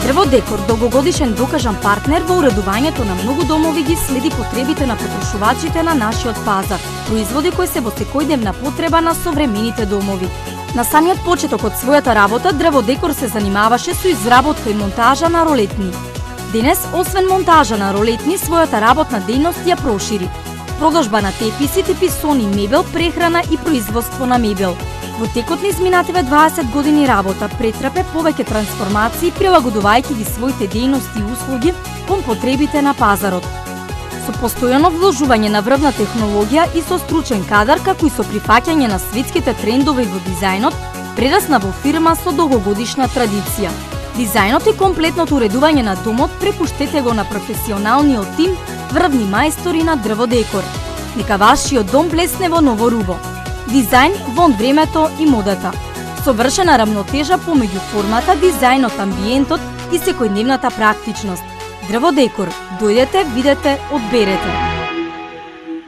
Дрводекор, долгогодишен докажан партнер во уредувањето на многу домови, ги следи потребите на потрошувачите на нашиот пазар, производи кои се во секојдневна потреба на современите домови. На самиот почеток од својата работа, Дрводекор се занимаваше со изработка и монтажа на ролетни. Денес, освен монтажа на ролетни, својата работна дејност ја прошири. Продажба на теписи, теписони, мебел, прехрана и производство на мебел. Во текот на изминативе 20 години работа претрпе повеќе трансформации, прилагодувајќи ги своите дејности и услуги кон потребите на пазарот. Со постојано вложување на врвна технологија и со стручен кадар, како и со прифаќање на светските трендови во дизајнот, прерасна во фирма со долгогодишна традиција. Дизајнот и комплетното уредување на домот препуштете го на професионалниот тим врвни мајстори на Дрводекор. Нека вашиот дом блесне во ново рубо. Дизајн вон времето и модата. Совршена рамнотежа помеѓу формата, дизајнот, амбиентот и секојдневната практичност. Дрводекор. Дојдете, видете, одберете.